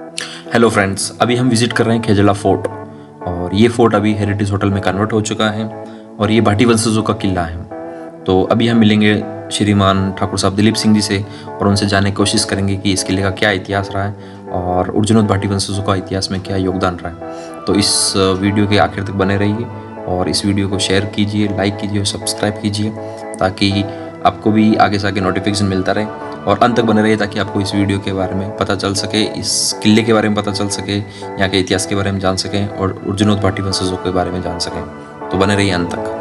Hello friends, अभी हम visit कर रहे हैं खेजड़ा फोर्ट। और ये फोर्ट अभी हेरिटेज होटल में कन्वर्ट हो चुका है और ये भाटी वंशजों का किला है। तो अभी हम मिलेंगे श्रीमान ठाकुर साहब दिलीप सिंह जी से और उनसे जानने की कोशिश करेंगे कि इस किले का क्या इतिहास रहा है और उर्जनोद भाटी वंशजों का इतिहास में क्या योगदान रहा है। तो इस वीडियो के आखिर तक बने रहिए और इस वीडियो को शेयर कीजिए, लाइक कीजिए और सब्सक्राइब कीजिए ताकि आपको भी आगे से आगे नोटिफिकेशन मिलता रहे। और अंत तक बने रहिए ताकि आपको इस वीडियो के बारे में पता चल सके, इस किले के बारे में पता चल सके, यहाँ के इतिहास के बारे में जान सकें और उर्जनोद भाटी वंशजों के बारे में जान सकें। तो बने रहिए अंत तक।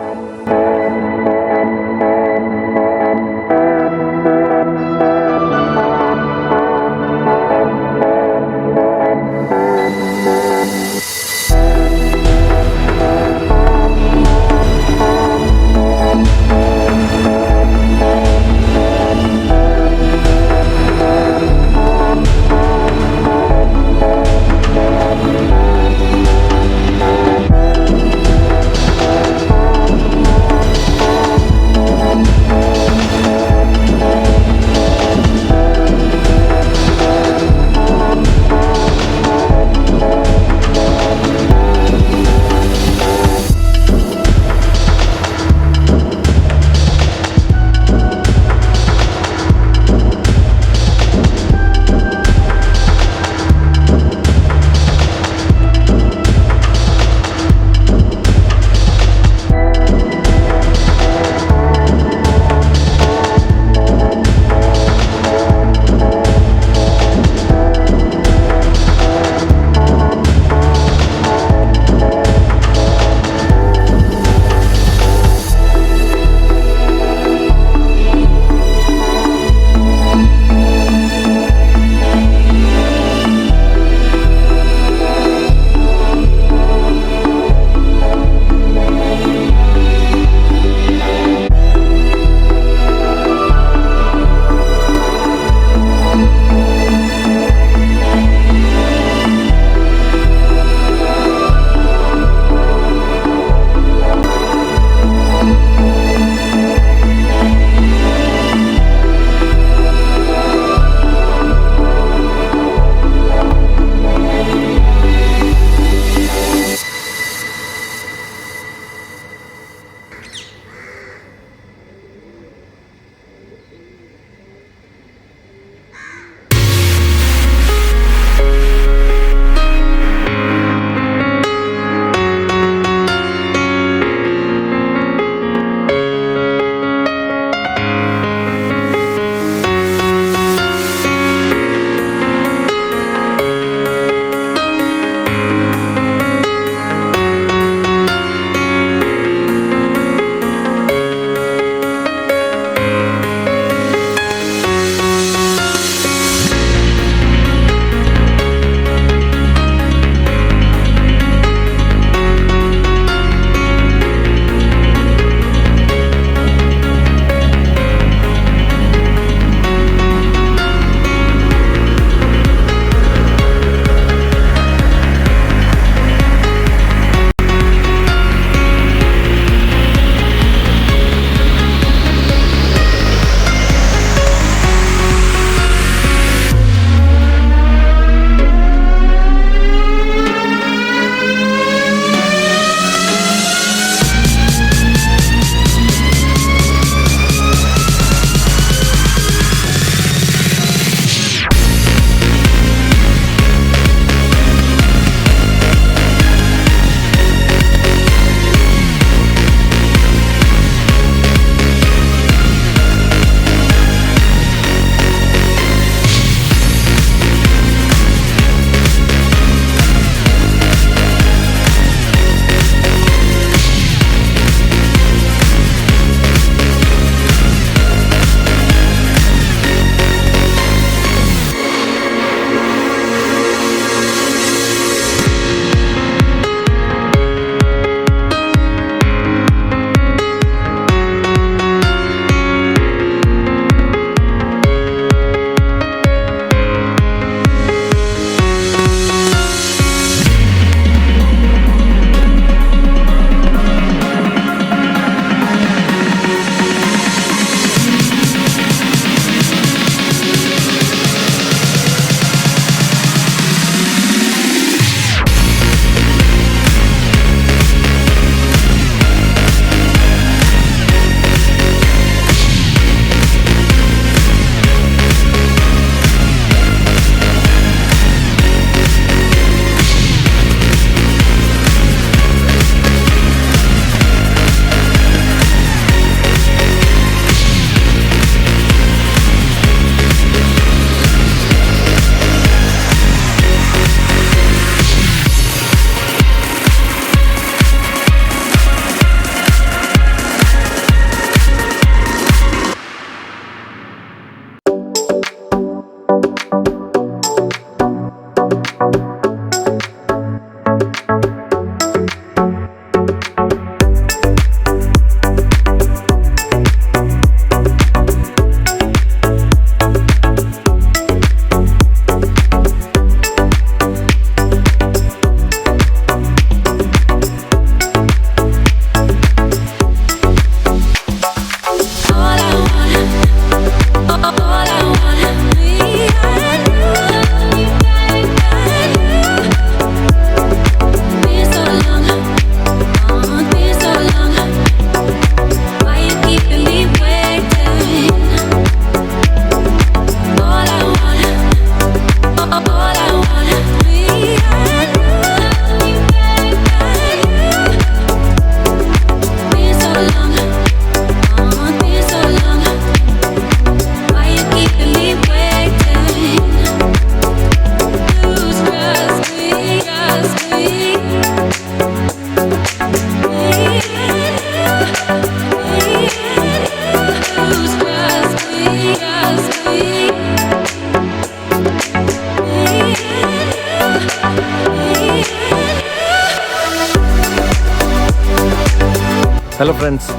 हेलो फ्रेंड्स,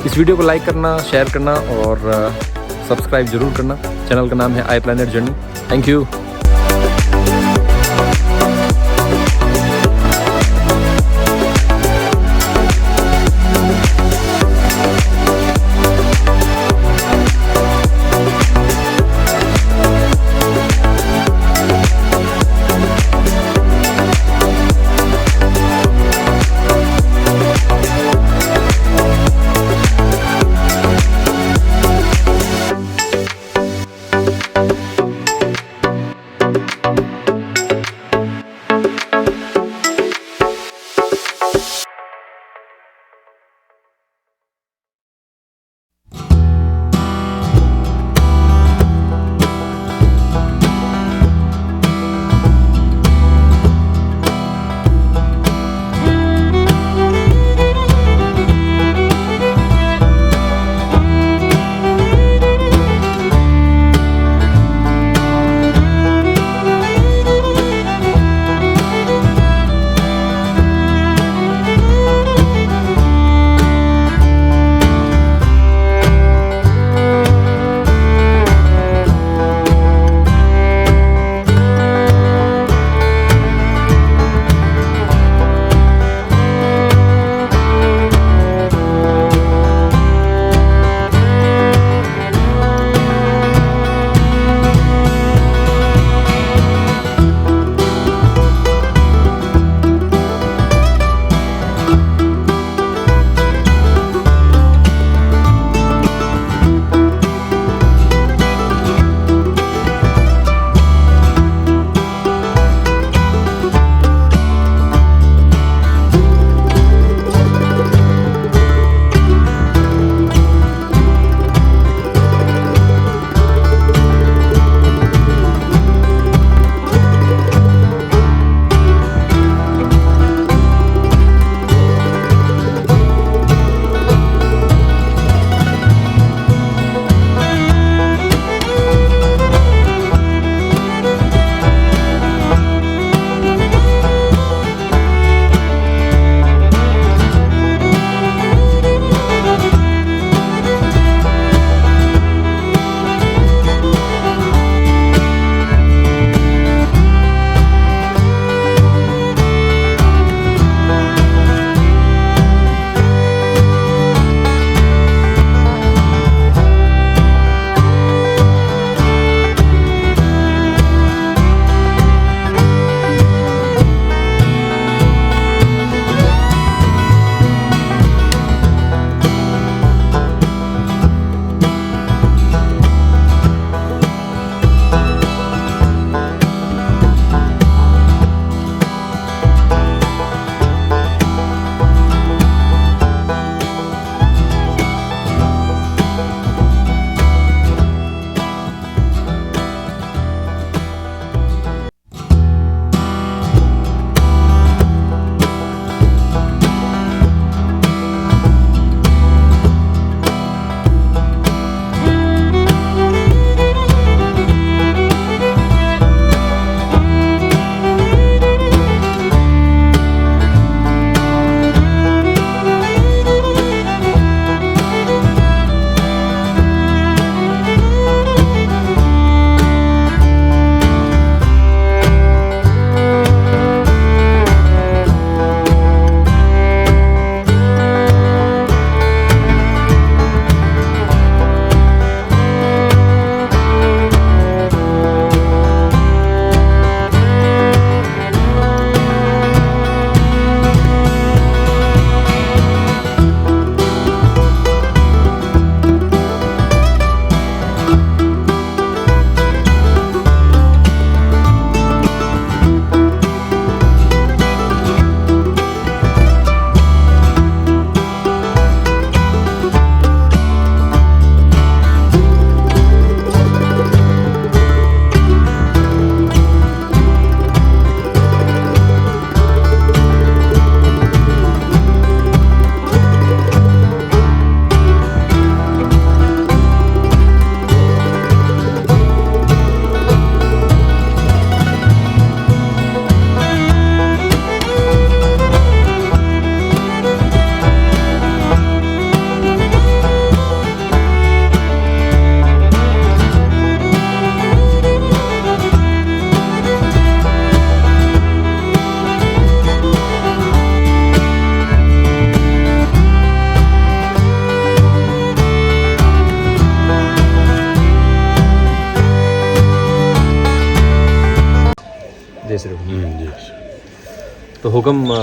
इस वीडियो को लाइक करना, शेयर करना और सब्सक्राइब जरूर करना। चैनल का नाम है आई प्लैनेट जर्नी। Thank you. जय श्री राम। जी। तो हुक्म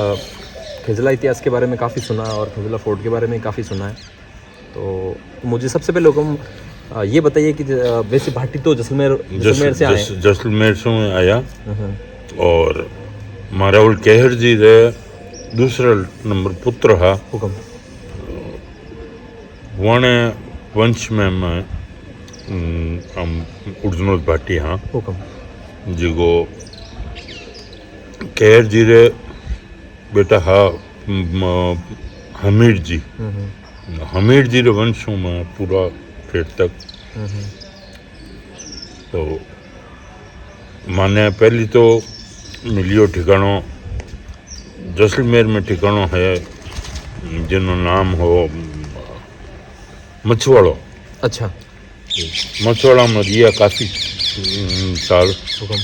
खिजला इतिहास के बारे में काफ़ी सुना और खिजला फोर्ट के बारे में काफ़ी सुना है। तो मुझे सबसे पहले हुक्म ये बताइए कि वैसे भाटी तो जैसलमेर से आए हैं। जैसलमेर से मैं आया और मारावल कहर जी रे दूसरा नंबर पुत्र हा हुक्म वाणे वंश में मैं उर्जनोद भाटी हाँ हुक्म जिगो कहर जी रे बेटा हा हमीर जी हमीर जी रे वंश हूँ मैं पूरा ठेठ तक। तो माने पहली तो मिलियो ठिकानो जैसलमेर में ठिकानो है जिनो नाम हो मछवाड़ो। अच्छा मछवाड़ा में रिया काफ़ी साल हुक्म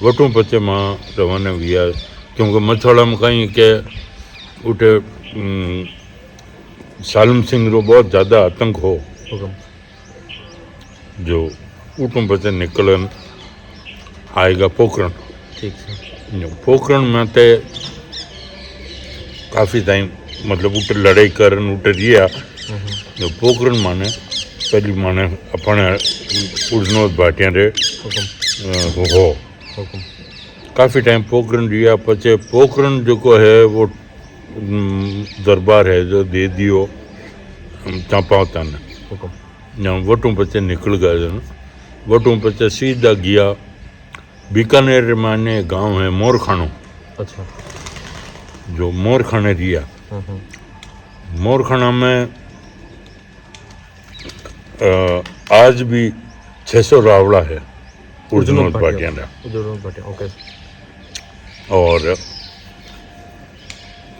वटू पचे मां रवाना हुआ क्योंकि मछवाड़ा में कहीं के उठे सालम सिंह रो बहुत ज़्यादा आतंक हो हुक्म जो उठू पचे निकलन आएगा पोखरण। ठीक है पोखरण में ते काफ़ी टाइम मतलब उठे लड़ाई करन उठे रिया जो पोखरण माने पहली माने अपने उर्जनोद भाटियां रे हुक्म हो हुक्म काफ़ी टाइम पोखरण रिया पचे पोखरण जो को है वो दरबार है जो दे दियो चांपावता ने हुक्म जहाँ वटू पचे निकल गए जन वटू पचे सीधा गया बीकानेर माने गांव है मोरखानो अच्छा जो मोरखाने रिया मोरखाना में आज भी 600 रावड़ा है उर्जनोद भाटियां का। उर्जनोद भाटिया ओके। और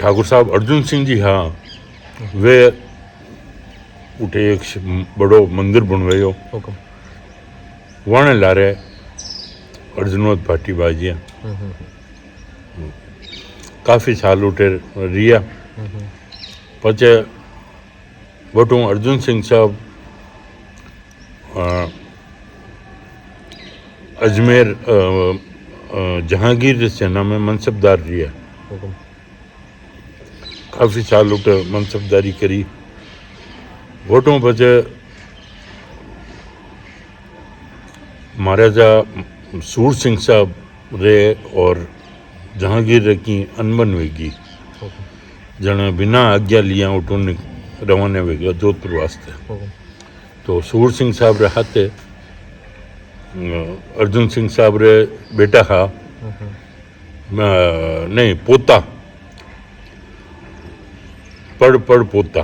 ठाकुर साहब अर्जुन सिंह जी हाँ वे उठे एक बड़ो मंदिर बनवायो हुक्म वाणे लारे अर्जुनोद भाटी बाजिया काफ़ी साल उठे रिया पचे वटू अर्जुन सिंह साहब अजमेर जहांगीर सेना में मनसबदार रिया हुक्म काफ़ी साल उठे मनसबदारी करी वोटों बचे महाराजा सूर सिंह साहब रे और जहांगीर रे की अनबन वेगी जने बिना आज्ञा लिया उठो रवाना वेगा जोधपुर वास्ते। तो सूर सिंह साहब रे हाथे अर्जुन सिंह साहब रे बेटा हा नहीं पोता पड़ पोता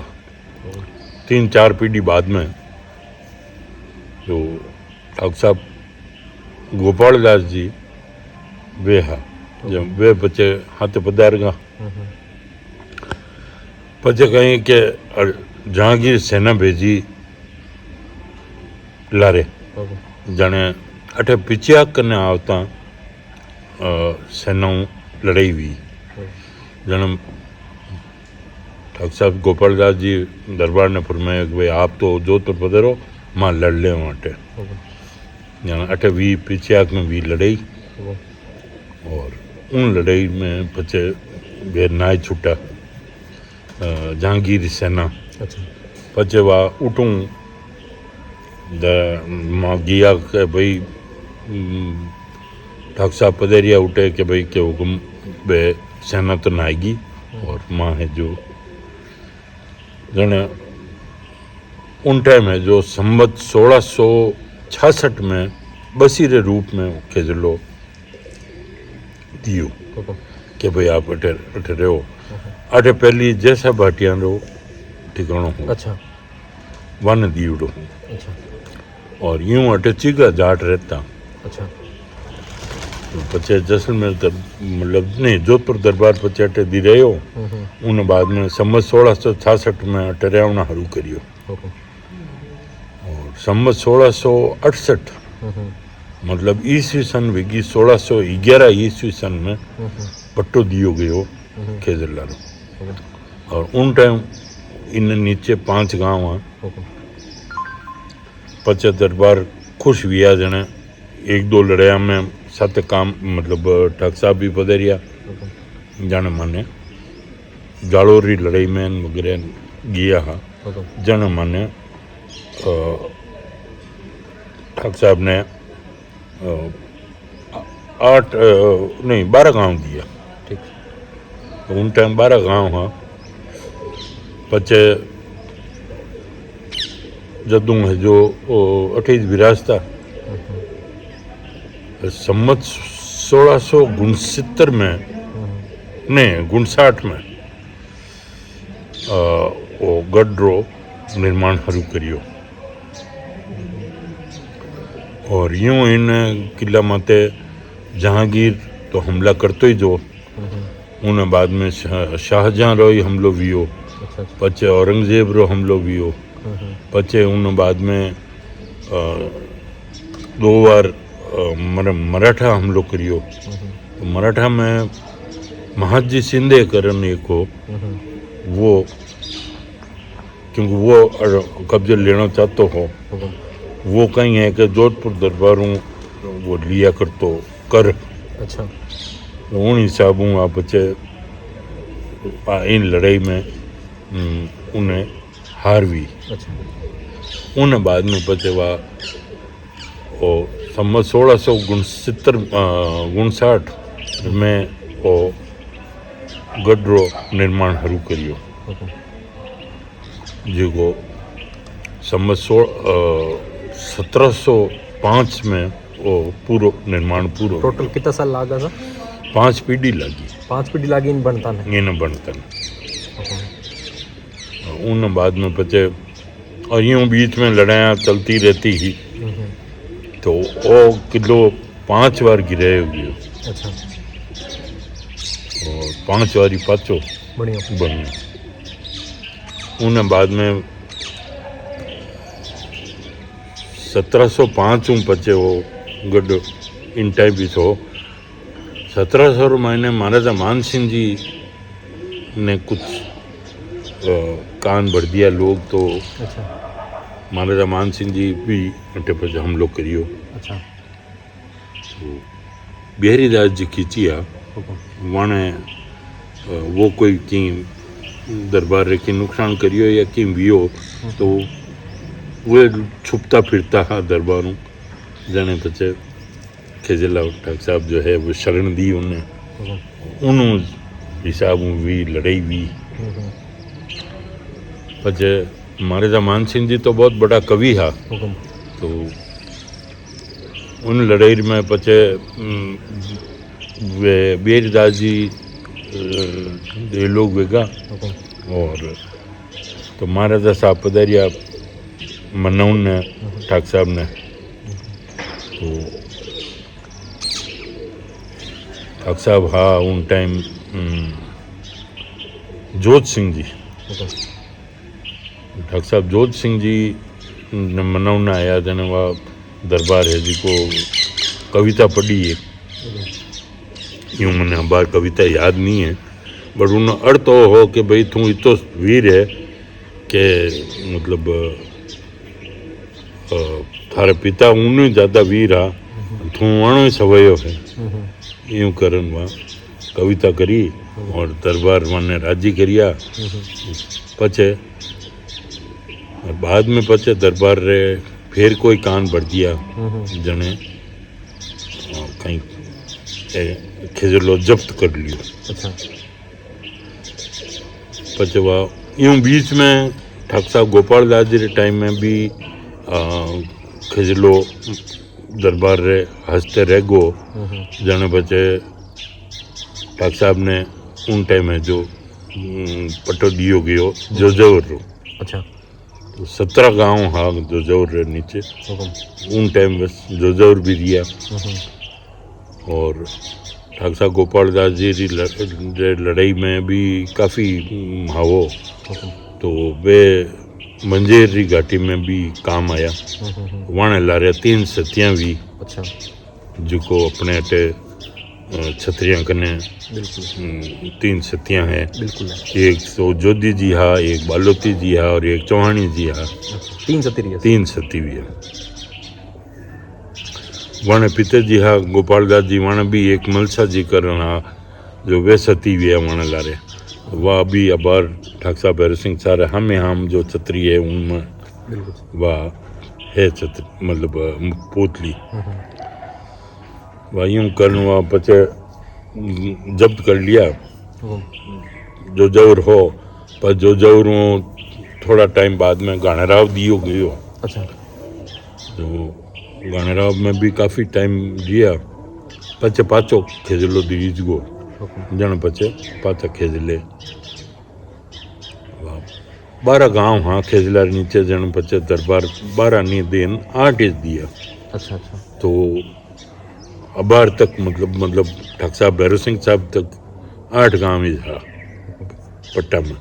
3-4 पीढ़ी बाद में जो ठाकुर साहब गोपाल दास जी वे हा जब वे बच्चे हाथ पधारगा पचे कहीं के जहांगीर सेना भेजी लारे जाने अठे पिछिया करने आवता सेनाओं लड़ाई हुई जाने ठाकुर साहब गोपाल दास जी दरबार ने फरमाया कि भाई आप तो जोधपुर पधारो मां लड़ ले अटे जाने अठे वी पिछियाक में भी लड़ाई और उन लड़ाई में पचे वे नाय छुटा जहांगीर सेना पचे वा उठूं मां गया के भाई ठाकुर साहब पधेरिया उठे कि भाई के हुक्म बे सेना तो नाएगी और माँ है जो जने उन टाइम है जो संवत 1666 में बसीरे रूप में खेजलो दियो कि भाई आप अठे अठे रहो अठे पहली जैसा भाटियां रो ठिकानो हो अच्छा वन दीवड़ो अच्छा और यूं अटे चिगा जाट रहता अच्छा तो पचे जैसलमेर मतलब नहीं जोधपुर दरबार पचे अटे दी रहो उन बाद में संवत 1666 में अटे रहना हरू करियो और संवत 1668 मतलब ईस्वी सन विगी 1611 ईस्वी सन में पट्टो दियो गयो खेजरला रो और उन टाइम इन नीचे 5 गांव हैं पचे दरबार खुश हुआ जने 1-2 लड़ाया में साथ काम मतलब ठाकुर साहब भी पधारिया जाने माने जालोरी लड़ाई में वगैरह गया हाँ जाने माने ठाकुर साहब ने 12 गांव दिया ठीक तो उन टाइम 12 गांव हाँ पचे जदों है जो 28 विरासता सम्मत 1669 में नहीं 59 में वो गढ़ निर्माण शुरू करियो और यूं इन किला माते जहांगीर तो हमला करते ही जो उन बाद में शाहजहां रो ही हमलो वियो अच्छा अच्छा पचे औरंगजेब रो हमलो वियो पचे उन बाद में 2 बार मराठा हमलो करियो तो मराठा में महाजी शिंदे करन एक हो वो क्योंकि वो कब्जे लेना चाहते हो वो कहीं है कि जोधपुर दरबारों वो लिया करतो कर अच्छा उन हिसाबों आप बच्चे इन लड़ाई में उन्हें हारवी अच्छा उन बाद में बचे वा वो सम्मत 1669 में वो गढ़ निर्माण शुरू करियो जो सम्मत 1705 में वो पूरो निर्माण पूरो टोटल कितना साल लगा था 5 पीढ़ी लगी 5 पीढ़ी लगी इन बनता ने इन बनतन उन बाद में बचे और यूं बीच में लड़ाइयाँ चलती रहती ही तो वो किलो 5 बार गिरे हुए अच्छा और 5 बारी पाचो बढ़िया बन उन बाद में 1705 पचे वो गढ़ इन टाइम भी तो 1700 महीने महाराजा मान सिंह जी ने कुछ कान भर दिया लोग तो अच्छा महाराजा मान सिंह जी भी अटे पर हमलो करियो अच्छा बिहारी दास जी खींचिया वाणे वो कोई की दरबार रे की नुकसान करियो या की वियो तो वो छुपता फिरता हा दरबारों जाने बच्चे खेजला ठाकुर साहब जो है वो शरण दी उन्हें उन हिसाबों भी लड़ाई भी पचे महाराजा मान सिंह जी तो बहुत बड़ा कवि हा तो उन लड़ाई में पचे वे बिहारीदास जी ये लोग वेगा और तो महाराजा साहब पधारिया मनौन ने ठाकुर साहब ने तो ठाकुर साहब हाँ उन टाइम जोत सिंह जी ठाकुर साहब जोत सिंह जी ने मनौना आया जने वह दरबार है जी को कविता पढ़ी है यूँ मैंने बार कविता याद नहीं है बट उन अर्थ तो हो कि भाई तू इतो वीर है कि मतलब थारे पिता उन ज़्यादा वीर आ तू वणो सवयो है यूँ करन वहाँ कविता करी और दरबार माने राजी करिया पचे बाद में पचे दरबार रे फिर कोई कान बढ़ दिया जने कहीं खेजलो जब्त कर लियो अच्छा पचे वह यूँ बीच में ठाकुर साहब गोपाल दास जी के टाइम में भी खेजलो दरबार रे हंसते रह गो जने बचे ठाकुर साहब ने उन टाइम में जो पटो दियो गयो जोजौर रो अच्छा तो 17 गांव हाँ जोजौर रे नीचे उन टाइम बस जोजौर भी दिया और ठाकुर साहब गोपाल दास जी की लड़ाई में भी काफ़ी हावो तो वे मंजेर की घाटी में भी काम आया वहाँ लारे 3 सतियाँ भी अच्छा जिको अपने अटे छतरियाँ कने बिल्कुल 3 सतियाँ हैं बिल्कुल एक तो जोधी जी हा एक बालोती जी हा और एक चौहानी जी हा 3 सती रही है 3 सती भी है वण पिताजी हा गोपालदास जी वण भी एक मलसा जी करण हा जो वे सती वे वण लारे वह भी अबार ठाकुर साहब भैरव सिंह सारे हमें हम जो छतरी है उनमें बिल्कुल। वह है छतरी मतलब पोतली वह यूं करन वह पचे जब्त कर लिया जो जवर हो पर जो जवर थोड़ा टाइम बाद में गाणेराव दियो गयो। अच्छा। तो गाणेराव में भी काफ़ी टाइम लिया पचे पाचो खेजलो दीज गो जन पचे पाचा खेजले 12 गांव हाँ खेजला नीचे जन पचे दरबार 12 नी दिन 8 दिया। अच्छा अच्छा। तो अबार तक मतलब ठाकुर साहब भैरव सिंह साहब तक 8 गांव ही था पट्टा में।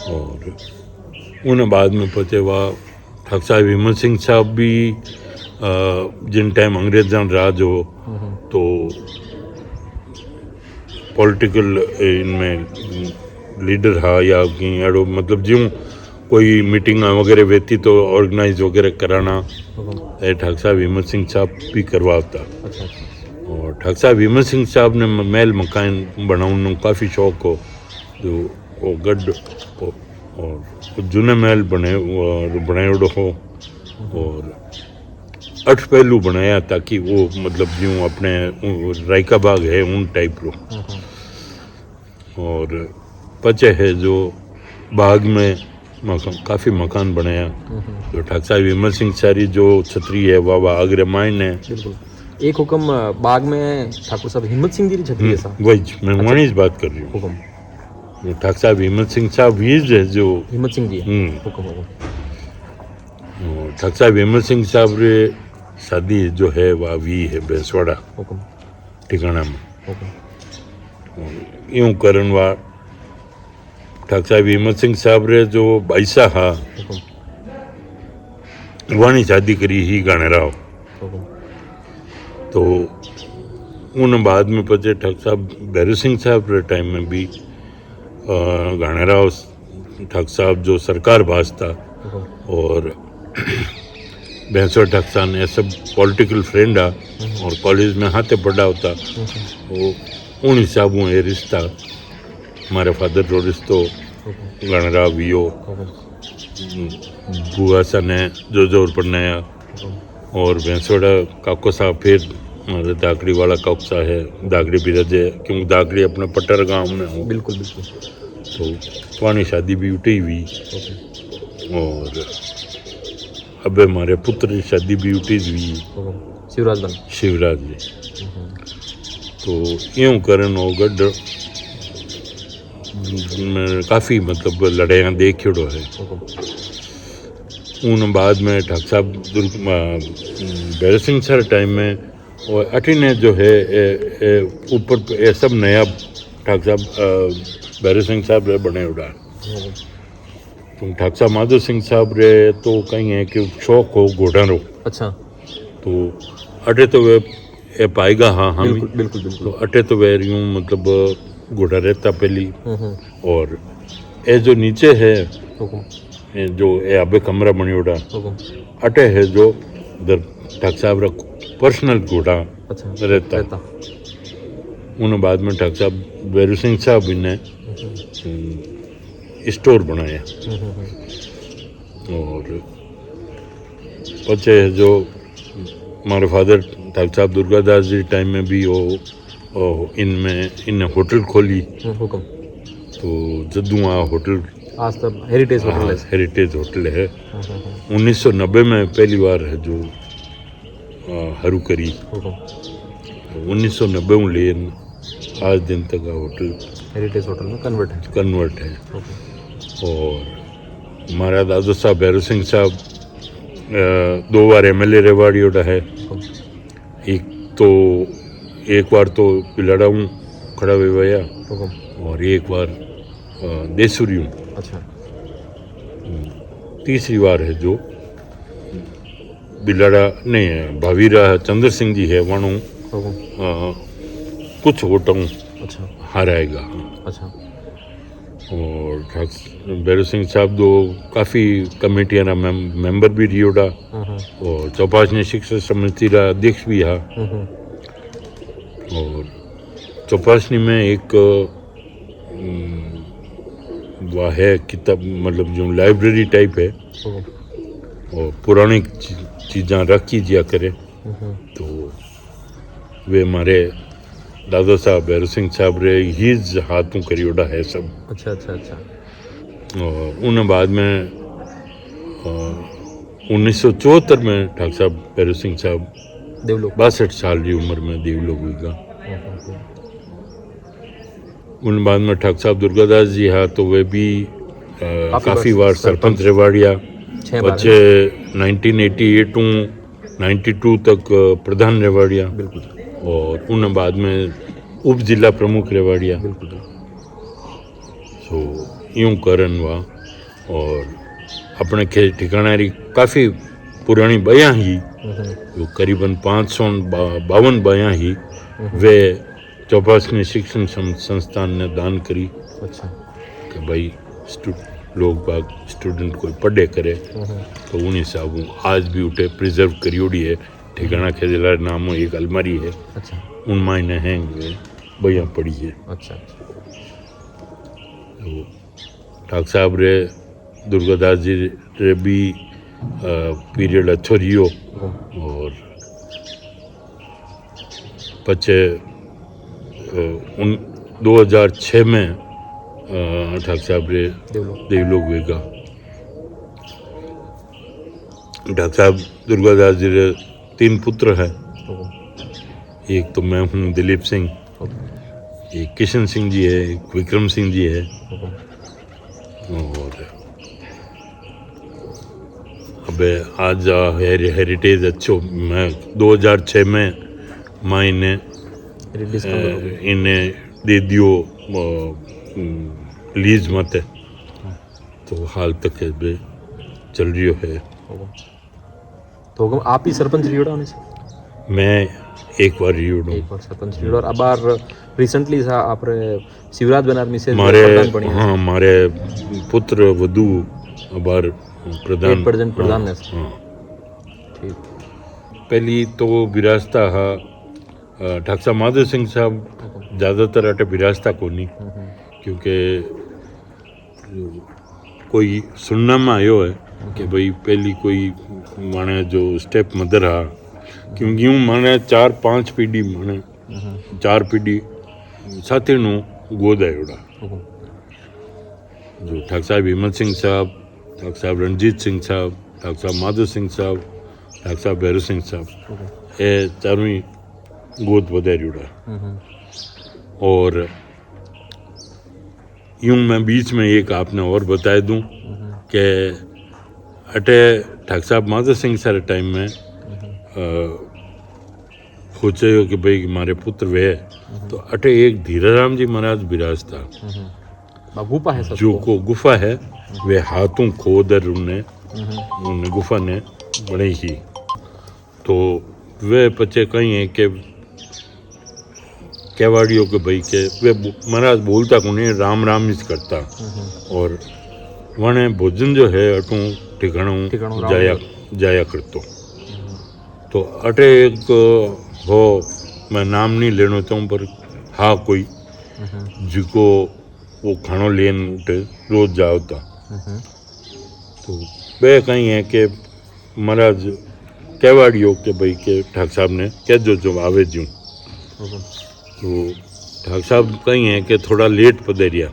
और उन बाद में पचे वह ठाकुर साहब हिम्मत सिंह साहब भी जिन टाइम अंग्रेजों राज हो तो पॉलिटिकल इनमें लीडर हा या कहीं अड़ो मतलब ज्यों कोई मीटिंग वगैरह वेती तो ऑर्गेनाइज वगैरह कराना ठाकुर साहब हिम्मत सिंह साहब भी करवाता। अच्छा। और ठाकुर साहब हिम्मत सिंह साहब ने महल मकान बनाने काफ़ी शौक हो जो वो गढ़ और जूने महल बनायोड़ो हो और 8 पहलू बनाया ताकि वो मतलब यूँ अपने रायका बाग है उन टाइप रो। और पचे है जो बाग में काफ़ी मकान बनाया जो ठाकुर साहब हिम्मत सिंह सारी जो छतरी है वाह आगरे माइन है। बिल्कुल। एक हुक्म बाग में ठाकुर साहब हिम्मत सिंह जी की छतरी है साहब। वही मैं वहीं बात कर रही हूँ। हुक्म ठाकुर साहब हिम्मत सिंह साहब वीर है जो हिम्मत सिंह जी है। हुक्म हुक्म। ठाकुर साहब हिम्मत सिंह साहब रे शादी जो है वह वी है बेसवाड़ा हुक्म ठिकाना में। हुक्म यूं करन वा ठाकुर साहब हिम्मत सिंह साहब रे जो बाईसा हा वाणी शादी करी ही गाणेराव। हुक्म तो उन बाद में पचे ठाकुर साहब भैरव सिंह साहब रे टाइम में भी गाणेराव ठाकुर साहब जो सरकार भाजता और भैंसवर ठाकुर साहब ने सब पॉलिटिकल फ्रेंड आ और कॉलेज में हाथे पढ़ा होता वो उन हिसाबों ये रिश्ता हमारे फादर रो रिश्तो गणराव वियो बुआ सा ने जो जोर पढ़नाया और भैंसवाड़ा काको साहब फिर हमारे दागड़ी वाला काको सा है दागड़ी भी रजे क्योंकि दागड़ी अपने पट्टर गांव में हो। बिल्कुल बिल्कुल। तो पुरानी शादी भी उठी हुई और अब हमारे पुत्र की शादी भी उठी हुई शिवराज बन शिवराज जी। तो यूँ करन वो गढ़ काफ़ी मतलब लड़ाइयाँ देखियो है। उन बाद में ठाकुर साहब भैरव सिंह सर टाइम में और अठीने जो है ऊपर ये सब नया ठाकुर साहब भैरव सिंह साहब रे बने उड़ा। तो ठाकुर साहब माधो सिंह साहब रे तो कहीं है कि शौक हो घोड़ा रो। अच्छा। तो अटे तो वे पाएगा हाँ हम बिल्कुल बिल्कुल बिल्कुल। तो अटे तो वे यूँ मतलब घोड़ा रहता पहली और ये जो नीचे है ये जो ये अबे कमरा बनी उड़ा अटे है जो ठाकुर साहब रा पर्सनल घोड़ा रहता। उन बाद में ठाकुर साहब भैरव सिंह साहब ने स्टोर बनाया और पचे जो हमारे फादर ठाकुर साहब दुर्गादास जी टाइम में भी वो इन होटल खोली। तो जदुआ होटल आज तक हेरिटेज होटल है। हेरिटेज होटल है 1990 में पहली बार है जो हरू करी 1990 में लेन आज दिन तक का होटल हेरिटेज होटल में कन्वर्ट है। और हमारा दादा साहब भैरव सिंह साहब 2 बार MLA रेवाड़ी उड़ा है। एक बार तो पिलाड़ाऊँ खड़ा हुआ और एक बार देसुरी हूँ। अच्छा। तीसरी बार है जो बिलाड़ा नहीं है भावीरा चंद्र सिंह जी है वाणु कुछ वोटों अच्छा हाराएगा। अच्छा। और भैरव सिंह साहब दो काफ़ी कमेटियां ना मेंबर भी रही ओड़ा और चौपासनी शिक्षा समिति रा अध्यक्ष भी हा। और चौपासनी में एक वह है किताब मतलब जो लाइब्रेरी टाइप है और पुरानी चीज़ां रखी जिया करे। तो वे हमारे दादा साहब भैरव सिंह साहब रे ही हाथों करियोड़ा है सब। अच्छा अच्छा अच्छा। और उन बाद में 1974 में ठाकुर साहब भैरव सिंह साहब देवलोक 62 साल की उम्र में देवलोक हुईगा। उन बाद में ठाकुर साहब दुर्गादास जी हा तो वे भी काफ़ी बार सरपंच रेवाड़िया। पछे 1988 टू 92 तक प्रधान रेवाड़िया। बिल्कुल। और उन बाद में उप जिला प्रमुख रेवाड़िया। बिल्कुल। सो यूं करन वा और अपने ठिकाने काफ़ी पुरानी बयां ही जो करीबन 552 बयां ही वे चौपासनी शिक्षण संस्थान ने दान करी। अच्छा। कि भाई लोग बाग स्टूडेंट कोई पढ़े करे तो उन हिसाब आज भी उठे प्रिजर्व करियोड़ी है। ठिकाना खेजला नामो एक अलमारी है। अच्छा। उन मायने हैं बयां पड़ी है। अच्छा। तो ठाकुर साहब रे दुर्गादास जी रे भी पीरियड अच्छो रियो। और पचे 2006 में ठाकुर साहब रे देवलोक वेगा। ठाकुर साहब दुर्गादास जी रे 3 पुत्र हैं। एक तो मैं हूँ दिलीप सिंह, एक किशन सिंह जी है, एक विक्रम सिंह जी है। और अबे आज हेरिटेज अच्छो मैं 2006 में माँ इन्हें दे दियो लीज मत। तो हाल तक बे चल रही है। तो हम आप ही सरपंच रियोड़ा होने से? मैं एक बार रियोड़ा एक बार सरपंच रियोड़ा और अब बार रिसेंटली सा आप शिवराज बनार में से हमारे हाँ हमारे पुत्र वधु अबार प्रधान ने। हाँ। ठीक। पहली तो विरासता हा ठाकुर साहब माधव सिंह साहब ज़्यादातर अटे विरासता को नहीं क्योंकि कोई सुनना में आयो है कि भाई पहली कोई माने जो स्टेप मदर हा क्योंकि यूँ माने 4-5 पीढ़ी माने 4 पीढ़ी साथी नु गोद आयोड़ा। जो ठाकुर साहब हिम्मत सिंह साहब, ठाकुर साहब रणजीत सिंह साहब, ठाकुर साहब माधव सिंह साहब, ठाकुर साहब भैरव सिंह साहब ये चारों ही गोद बधारियोड़ा। और यूं मैं बीच में एक आपने और बता दूं कि अटे ठाकुर साहब माधव सिंह सारे टाइम में सोचे हो कि भाई हमारे पुत्र वे तो अटे एक धीराराम जी महाराज विराज था। गुफा है जो को गुफा है वे हाथों खोदर उन्हें गुफा ने बनी ही। तो वे पचे कहीं है कि केवाड़ियों के भाई के वे महाराज बोलता को नहीं राम राम ही करता। और वने भोजन जो है अटू ठिकाणों जाया करतो। तो अटे एक हो मैं नाम नहीं लेना चाहूँ पर हाँ कोई जिको वो खानो लेन उठे रोज जाता। तो वे कहीं है कि महाराज केवाड़ियों के भाई के ठाकुर साहब ने कह जो आवे जूँ। तो ठाकुर साहब कहीं है कि थोड़ा लेट पधरिया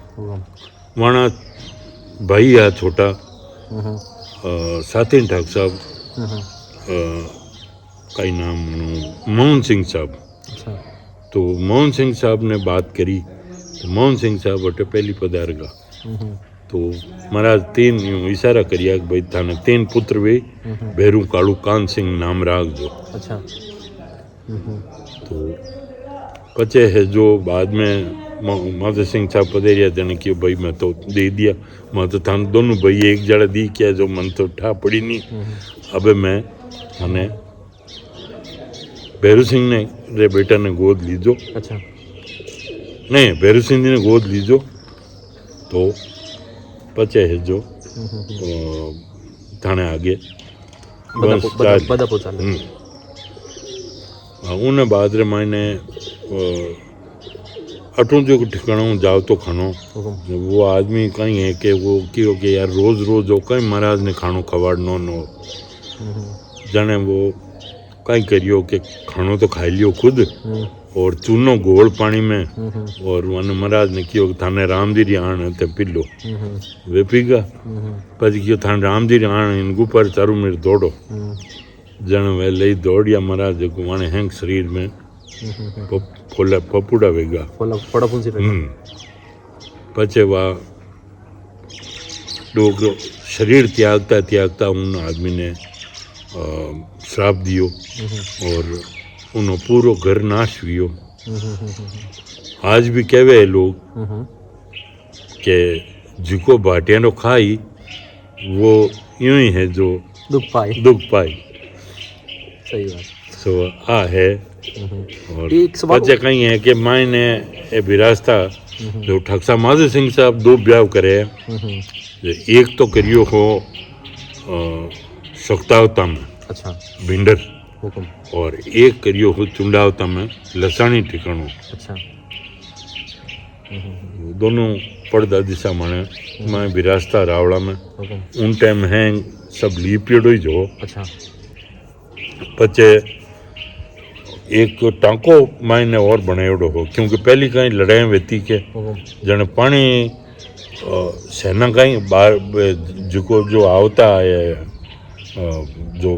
वहाँ भाई है छोटा साथी ठाकुर साहब का नाम मोहन सिंह साहब। तो मोहन सिंह साहब ने बात करी तो मोहन सिंह साहब अटे पहली पधारगा। तो महाराज 3 यूँ इशारा करिया कि भाई थाने 3 पुत्र वे भैरू कालू कान सिंह नाम राग जो। अच्छा। तो पचे है जो बाद में माधव सिंह साहब पधेरिया जाने कि भाई मैं तो दे दिया मैं तो थाने दोनों भाई एक जड़ा दी क्या जो मन तो ठा पड़ी नहीं। अब मैं थाने भैरू सिंह ने रे बेटा ने गोद लीजो। अच्छा। नहीं भैरू सिंह जी ने गोद लीजो। तो पचे है जो थाने आगे बदा पहुंचा उन बाद रे मायने अटू जो ठिकाणों जाओ तो खानो वो आदमी कहीं है कि वो क्यों कि यार रोज रोज वो कहीं महाराज ने खानो खवाड़नो नो जाने वो कहीं करियो कि खानो तो खाई लियो खुद और चूनो घोल पानी में और वन महाराज ने कियो कि थाने रामदीरी आण ते पी लो वे पीगा પછી કયો થાને રામદીરી આણ ઇનગુ પર ચારું મેર દોડો જણ વે લઈ દોડ્યા महाराज को वाणे हैंग शरीर में ફોલા પપુડા વેગા ફોડા ફૂંસી પછી વા डोगरो शरीर त्यागता त्यागता उन आदमी ने श्राप दियो और उनो पूरो घर नाश हुयो। आज भी कहवे है लोग के जिको भाटियानो खाई वो यूं ही है जो दुख पाई। सही बात। सो आ है और एक सवाल बच्चे कहीं है कि मायने ए विरासता जो ठगसा माधो सिंह साहब दो ब्याह करे एक तो करियो हो सख्तावता में अच्छा भिंडर हुकुम और एक करियो हो चुंडावता में लसानी ठिकाणों अच्छा दोनों पड़दा दिशा माने मैं विरासता रावड़ा में हुकुम उन टाइम है सब लीपियोडो ही जो अच्छा पचे एक टांको मायने और बनायोड़ो हो क्योंकि पहली कहीं लड़ाई वेती के हुकुम जन पानी सेना कहीं बाहर जिको जो आवता है जो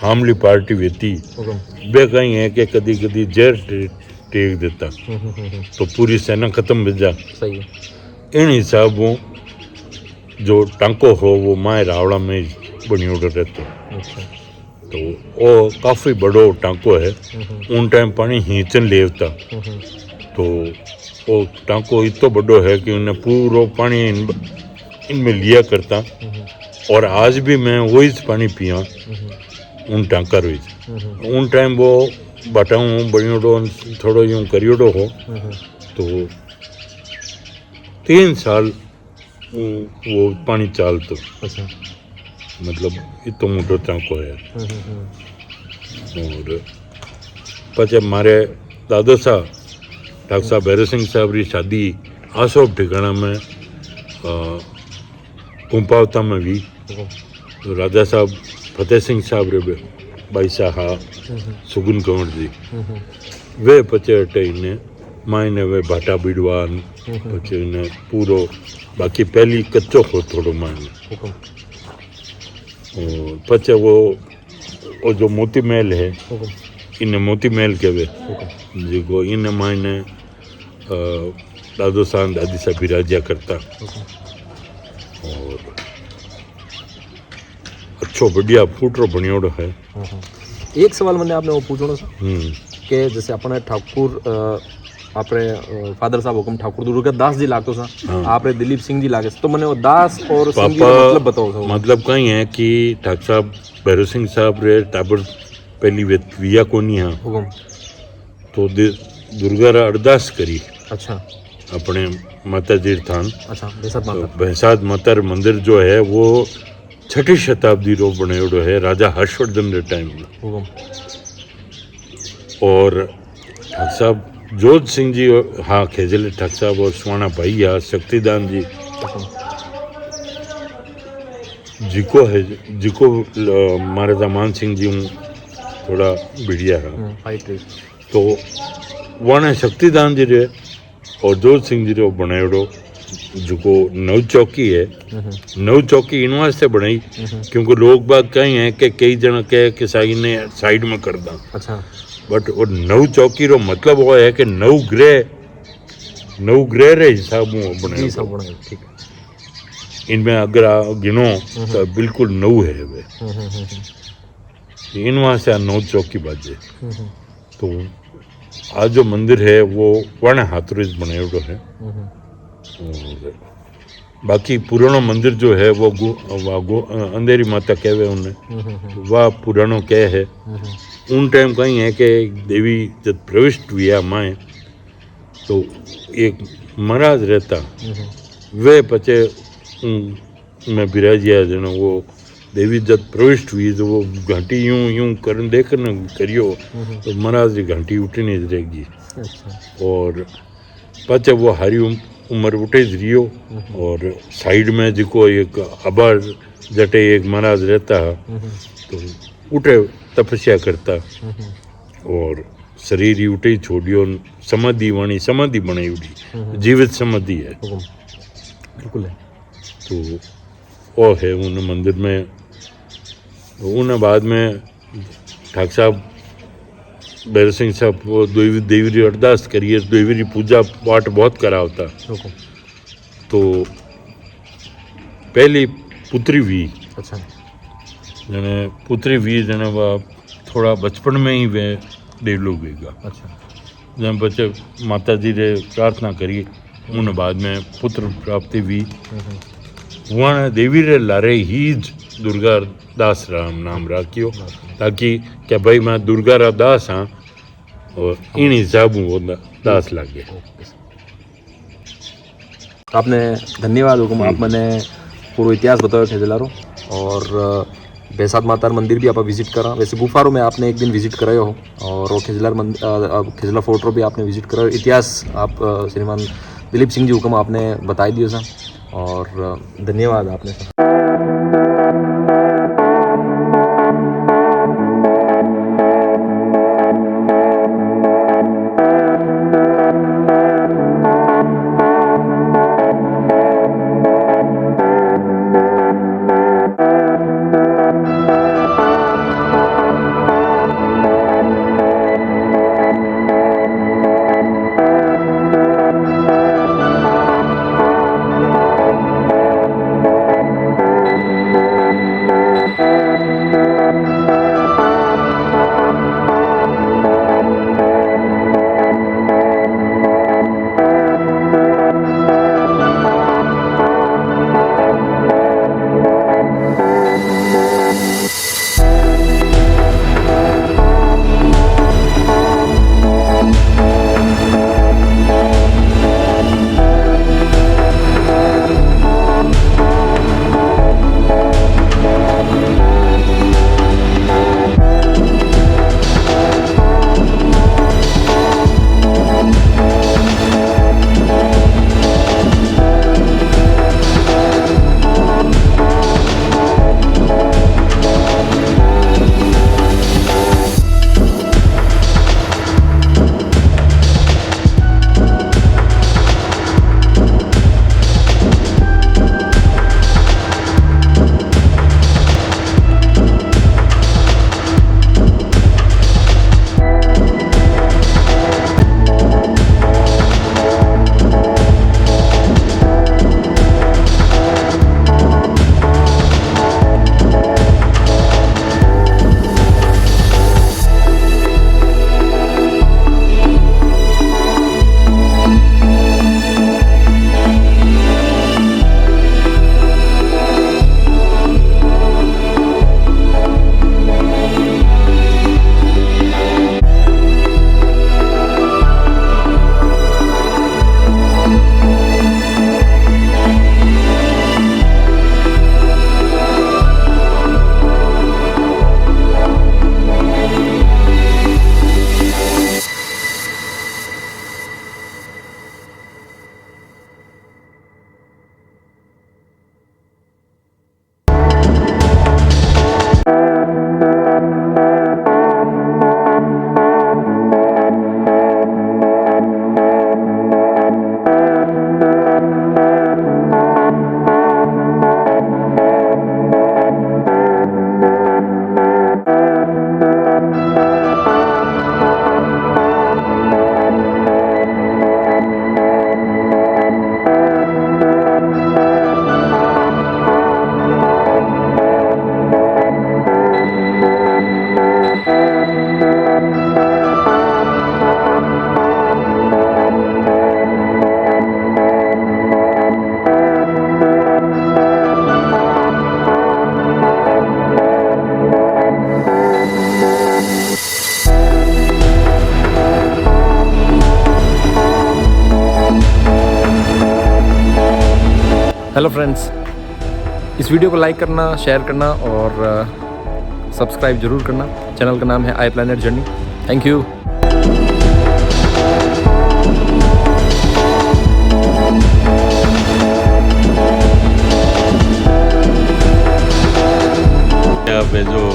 हामली पार्टी वेती हुकुम बे कहीं है कि कदी कदी जहर टेक देता तो पूरी सेना खत्म भेजा। सही है। इन हिसाबों जो टांको हो वो माए रावड़ा में बनियोड़ो रहता अच्छा तो वो काफ़ी बड़ो टांको है उन टाइम पानी हिंचन लेवता तो वो टांको इतो बड़ो है कि उन्हें पूरा पानी इनमें लिया करता और आज भी मैं वही पानी पिया उन टांका रोज उन टाइम वो बटाऊँ बनियोड़ो थोड़ो यूँ करियोड़ो हो तो 3 साल वो पानी चालतो अच्छा मतलब इतो मोटो टांको है। और पचे मारे दादो साहब डॉक्टर साहब भैरव सिंह साहब री शादी आसोब ठिकाना में कुंपावता में भी तो राजा साहब फतेह सिंह साहब रे भाई साहब सुगुन कंवर जी वे पचे अटे इन्हें मायने वे भाटा बीड़वान पचे इन्हें पूरो बाकी पहली कच्चो हो थोड़ो मायने और पचे वो जो मोती महल है इन्हें मोती महल कहवे जिको इन मायने दादो साहब दादी साहब विराजिया करता और अच्छो बढ़िया फूटरो बनियोड़ो है। एक सवाल मैंने आपने वो पूछो ना कि जैसे अपने ठाकुर आपने फादर साहब हुकुम ठाकुर दुर्गादास जी लागतो सा आपने दिलीप सिंह जी लागे तो मैंने वो दास और सिंह जी मतलब बताओ मतलब कहीं है कि ठाकुर साहब भैरव सिंह साहब रे टाबर पहली विया कोनी है हुकुम तो दुर्गा रा अरदास करी अच्छा अपने माता जी थान अच्छा भैंसाद माता मंदिर जो है वो 6ठी शताब्दी रो बनायोड़ो है राजा हर्षवर्धन रे टाइम में और ठाकुर साहब जोध सिंह जी हाँ खेजले ठाकुर साहब और स्वाना भाई या शक्तिदान जी जिको है जिको महाराजा मान सिंह जी हूँ थोड़ा बढ़िया है तो वहाँ शक्तिदान जी रे और जोध सिंह जी रो बनायोड़ो जो नव चौकी है नव चौकी इन वास्ते बनाई क्योंकि लोग बात कहीं हैं कि कई जन कहे कि साई ने साइड में कर दा अच्छा बट वो नव चौकी रो मतलब वो है कि नव ग्रह रे हिसाब बनाए ठीक इनमें अगर गिनो तो बिल्कुल नव है वे इन वहाँ से नव चौकी बाजे तो आज जो मंदिर है वो वर्ण हाथुरिज बनायोड़ो है और बाकी पुरानो मंदिर जो है वो अंधेरी माता कहवे उन्हें वह पुरानो कह है उन टाइम कहीं है कि देवी जब प्रविष्ट हुआ माए तो एक महाराज रहता वे पचे में बिराजिया जन वो देवी जब प्रविष्ट हुई तो वो घंटी यूं यूं कर देखने करियो तो महाराज जी घंटी उठनी रहेगी। अच्छा। और पचे वो हरी उम्र उठे रियो और साइड में जिको एक अबर जटे एक महाराज रहता तो उठे तपस्या करता और शरीर ही उठे ही छोड़ियो समाधि वाणी समाधि बनाई उठी जीवित समाधि है हुकुम बिल्कुल है। तो वो है उन मंदिर में। उन बाद में ठाकुर साहब बैर सिंह साहब वो देवी अरदास करिए देवी पूजा पाठ बहुत करा होता। हुकुम। तो पहली पुत्री हुई अच्छा। जने पुत्री हुई जने वह थोड़ा बचपन में ही वे डेलो गएगा। अच्छा। जब बच्चे माता जी ने प्रार्थना करी उन बाद में पुत्र प्राप्ति हुई। वहाँ देवी रे लारे ही दुर्गा दास राम नाम रखियो ताकि क्या भाई मैं दुर्गा रा दास हाँ और इन हिसाब वो दास लगे। आपने धन्यवाद हुकुम आप मैंने पूरा इतिहास बताया खेजलारो और बैसात मातार मंदिर भी आप विजिट करा। वैसे गुफारो में आपने एक दिन विजिट करायो हो और वो खेजला फोर्ट रो भी आपने विजिट करायो। इतिहास आप श्रीमान दिलीप सिंह जी हुकुम आपने बताई दियो सा और धन्यवाद आपने। हेलो फ्रेंड्स, इस वीडियो को लाइक करना, शेयर करना और सब्सक्राइब जरूर करना। चैनल का नाम है आई प्लैनेट जर्नी। Thank you. आप जो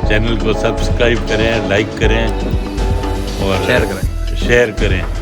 चैनल को सब्सक्राइब करें, लाइक करें और शेयर करें। शेयर करें।